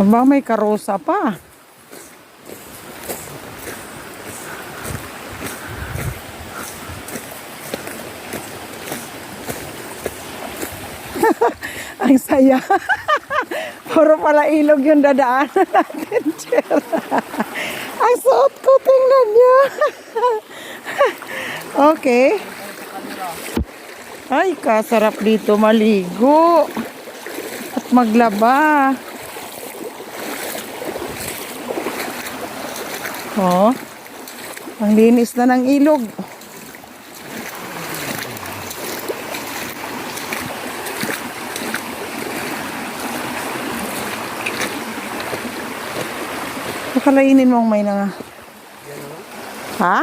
Aba, may karosa pa. Ang saya. Puro pala ilog yung dadaanan natin, Jer. Ang suot ko, tingnan niyo. Okay. Ay, kasarap dito maligo at maglaba. Oh, ang linis na ng ilog. Pakalainin mo ang may na nga. Ha?